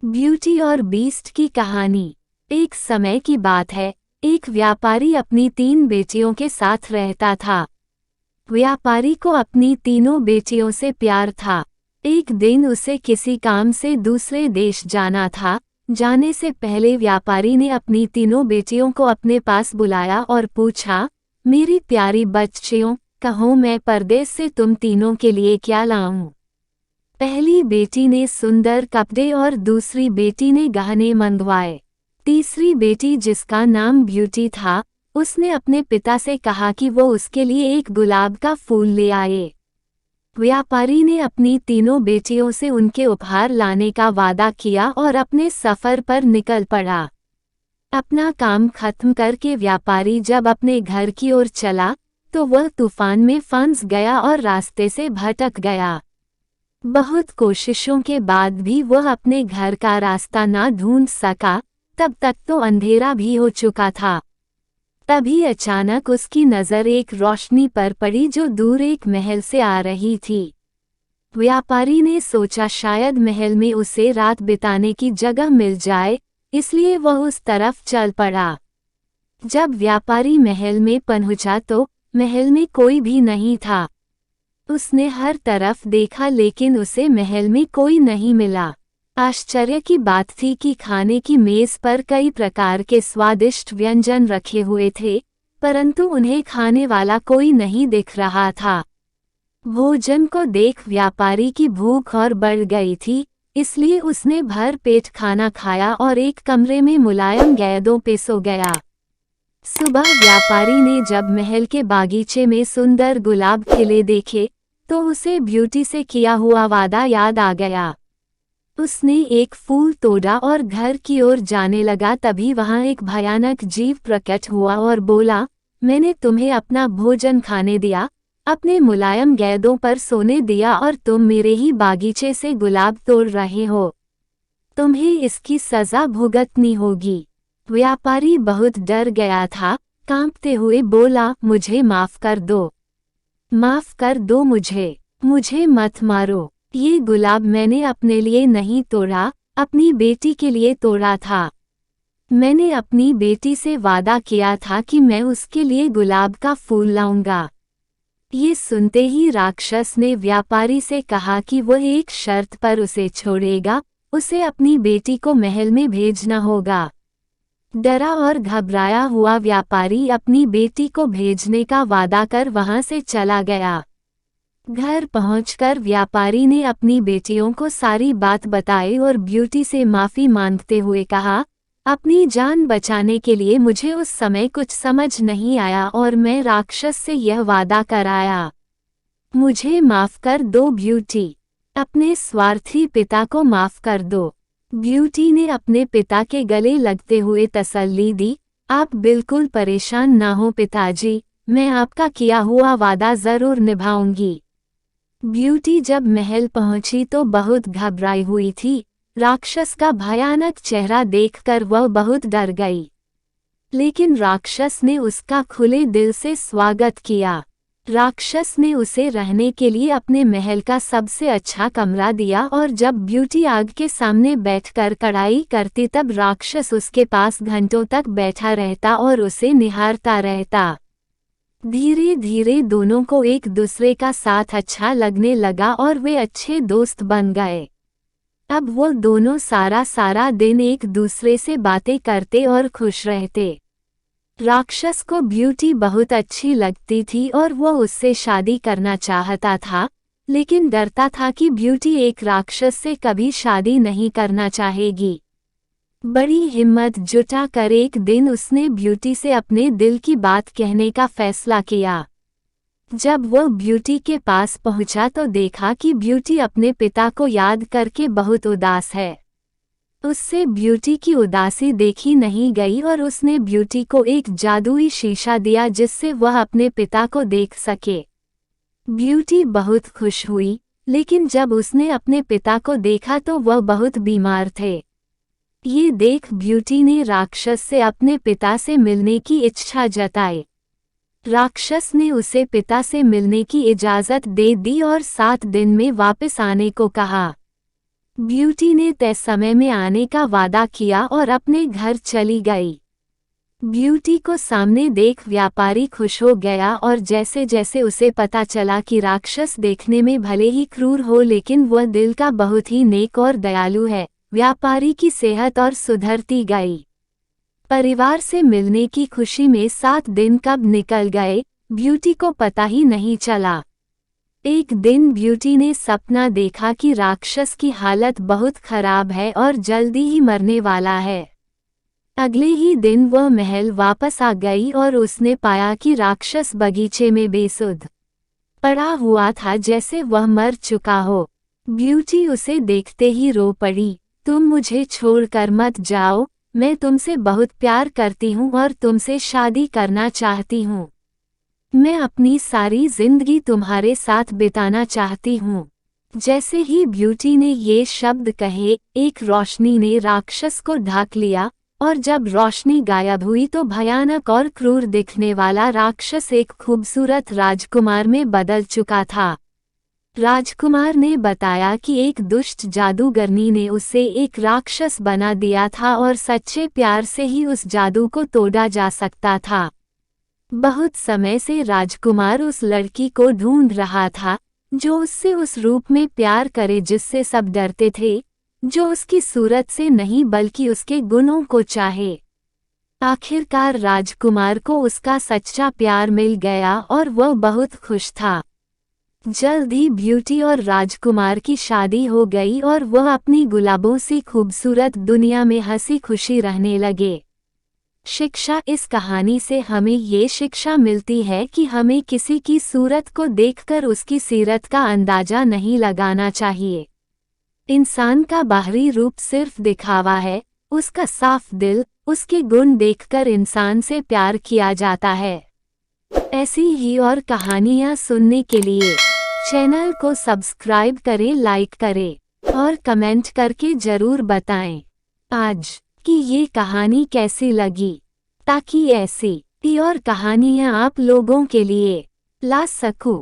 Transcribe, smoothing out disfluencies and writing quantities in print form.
Beauty और beast की कहानी। एक समय की बात है, एक व्यापारी अपनी 3 बेटियों के साथ रहता था। व्यापारी को अपनी तीनों बेटियों से प्यार था। एक दिन उसे किसी काम से दूसरे देश जाना था। जाने से पहले व्यापारी ने अपनी तीनों बेटियों को अपने पास बुलाया और पूछा, मेरी प्यारी बच्चियों, कहो मैं परदेश से तुम तीनों के लिए क्या लाऊं? पहली बेटी ने सुंदर कपड़े और दूसरी बेटी ने गहने मंगवाए। तीसरी बेटी, जिसका नाम ब्यूटी था, उसने अपने पिता से कहा कि वो उसके लिए एक गुलाब का फूल ले आए। व्यापारी ने अपनी तीनों बेटियों से उनके उपहार लाने का वादा किया और अपने सफर पर निकल पड़ा। अपना काम खत्म करके व्यापारी जब अपने घर की ओर चला तो वह तूफान में फंस गया और रास्ते से भटक गया। बहुत कोशिशों के बाद भी वह अपने घर का रास्ता ना ढूंढ सका। तब तक तो अंधेरा भी हो चुका था। तभी अचानक उसकी नज़र एक रोशनी पर पड़ी जो दूर एक महल से आ रही थी। व्यापारी ने सोचा शायद महल में उसे रात बिताने की जगह मिल जाए, इसलिए वह उस तरफ चल पड़ा। जब व्यापारी महल में पहुंचा तो महल में कोई भी नहीं था। उसने हर तरफ देखा लेकिन उसे महल में कोई नहीं मिला। आश्चर्य की बात थी कि खाने की मेज पर कई प्रकार के स्वादिष्ट व्यंजन रखे हुए थे, परंतु उन्हें खाने वाला कोई नहीं दिख रहा था। भोजन को देख व्यापारी की भूख और बढ़ गई थी, इसलिए उसने भर पेट खाना खाया और एक कमरे में मुलायम गेंदों पे सो गया। सुबह व्यापारी ने जब महल के बागीचे में सुंदर गुलाब खिले देखे तो उसे ब्यूटी से किया हुआ वादा याद आ गया। उसने एक फूल तोड़ा और घर की ओर जाने लगा। तभी वहां एक भयानक जीव प्रकट हुआ और बोला, मैंने तुम्हें अपना भोजन खाने दिया, अपने मुलायम गेंदों पर सोने दिया और तुम मेरे ही बागीचे से गुलाब तोड़ रहे हो। तुम्हें इसकी सजा भुगतनी होगी। व्यापारी बहुत डर गया था। कांपते हुए बोला, मुझे माफ कर दो, माफ कर दो मुझे मत मारो। ये गुलाब मैंने अपने लिए नहीं तोड़ा, अपनी बेटी के लिए तोड़ा था। मैंने अपनी बेटी से वादा किया था कि मैं उसके लिए गुलाब का फूल लाऊंगा। ये सुनते ही राक्षस ने व्यापारी से कहा कि वह एक शर्त पर उसे छोड़ेगा, उसे अपनी बेटी को महल में भेजना होगा। डरा और घबराया हुआ व्यापारी अपनी बेटी को भेजने का वादा कर वहां से चला गया। घर पहुंचकर व्यापारी ने अपनी बेटियों को सारी बात बताई और ब्यूटी से माफी मांगते हुए कहा, अपनी जान बचाने के लिए मुझे उस समय कुछ समझ नहीं आया और मैं राक्षस से यह वादा कराया। मुझे माफ कर दो ब्यूटी, अपने स्वार्थी पिता को माफ कर दो। ब्यूटी ने अपने पिता के गले लगते हुए तसल्ली दी, आप बिल्कुल परेशान ना हो पिताजी, मैं आपका किया हुआ वादा जरूर निभाऊंगी। ब्यूटी जब महल पहुंची तो बहुत घबराई हुई थी। राक्षस का भयानक चेहरा देखकर वह बहुत डर गई, लेकिन राक्षस ने उसका खुले दिल से स्वागत किया। राक्षस ने उसे रहने के लिए अपने महल का सबसे अच्छा कमरा दिया और जब ब्यूटी आग के सामने बैठकर कढ़ाई करती तब राक्षस उसके पास घंटों तक बैठा रहता और उसे निहारता रहता। धीरे धीरे दोनों को एक दूसरे का साथ अच्छा लगने लगा और वे अच्छे दोस्त बन गए। अब वो दोनों सारा दिन एक दूसरे से बातें करते और खुश रहते। राक्षस को ब्यूटी बहुत अच्छी लगती थी और वो उससे शादी करना चाहता था, लेकिन डरता था कि ब्यूटी एक राक्षस से कभी शादी नहीं करना चाहेगी। बड़ी हिम्मत जुटा कर एक दिन उसने ब्यूटी से अपने दिल की बात कहने का फैसला किया। जब वह ब्यूटी के पास पहुंचा तो देखा कि ब्यूटी अपने पिता को याद करके बहुत उदास है। उससे ब्यूटी की उदासी देखी नहीं गई और उसने ब्यूटी को एक जादुई शीशा दिया जिससे वह अपने पिता को देख सके। ब्यूटी बहुत खुश हुई, लेकिन जब उसने अपने पिता को देखा तो वह बहुत बीमार थे। ये देख ब्यूटी ने राक्षस से अपने पिता से मिलने की इच्छा जताई। राक्षस ने उसे पिता से मिलने की इजाज़त दे दी और 7 दिन में वापस आने को कहा। ब्यूटी ने तय समय में आने का वादा किया और अपने घर चली गई। ब्यूटी को सामने देख व्यापारी खुश हो गया और जैसे जैसे उसे पता चला कि राक्षस देखने में भले ही क्रूर हो लेकिन वह दिल का बहुत ही नेक और दयालु है, व्यापारी की सेहत और सुधरती गई। परिवार से मिलने की खुशी में 7 दिन कब निकल गए, ब्यूटी को पता ही नहीं चला। एक दिन ब्यूटी ने सपना देखा कि राक्षस की हालत बहुत खराब है और जल्दी ही मरने वाला है। अगले ही दिन वह महल वापस आ गई और उसने पाया कि राक्षस बगीचे में बेसुध पड़ा हुआ था, जैसे वह मर चुका हो। ब्यूटी उसे देखते ही रो पड़ी। तुम मुझे छोड़कर मत जाओ, मैं तुमसे बहुत प्यार करती हूँ और तुमसे शादी करना चाहती हूँ। मैं अपनी सारी जिंदगी तुम्हारे साथ बिताना चाहती हूँ। जैसे ही ब्यूटी ने ये शब्द कहे, एक रोशनी ने राक्षस को ढक लिया और जब रोशनी गायब हुई तो भयानक और क्रूर दिखने वाला राक्षस एक खूबसूरत राजकुमार में बदल चुका था। राजकुमार ने बताया कि एक दुष्ट जादूगरनी ने उसे एक राक्षस बना दिया था और सच्चे प्यार से ही उस जादू को तोड़ा जा सकता था। बहुत समय से राजकुमार उस लड़की को ढूंढ रहा था जो उससे उस रूप में प्यार करे जिससे सब डरते थे, जो उसकी सूरत से नहीं बल्कि उसके गुणों को चाहे। आखिरकार राजकुमार को उसका सच्चा प्यार मिल गया और वह बहुत खुश था। जल्द ही ब्यूटी और राजकुमार की शादी हो गई और वह अपनी गुलाबों सी खूबसूरत दुनिया में हंसी खुशी रहने लगे। शिक्षा: इस कहानी से हमें ये शिक्षा मिलती है कि हमें किसी की सूरत को देखकर उसकी सीरत का अंदाजा नहीं लगाना चाहिए। इंसान का बाहरी रूप सिर्फ दिखावा है, उसका साफ दिल, उसके गुण देखकर इंसान से प्यार किया जाता है। ऐसी ही और कहानियाँ सुनने के लिए चैनल को सब्सक्राइब करें, लाइक करें और कमेंट करके ज़रूर बताएं आज कि ये कहानी कैसी लगी, ताकि ऐसी ही और कहानियाँ आप लोगों के लिए ला सकूं।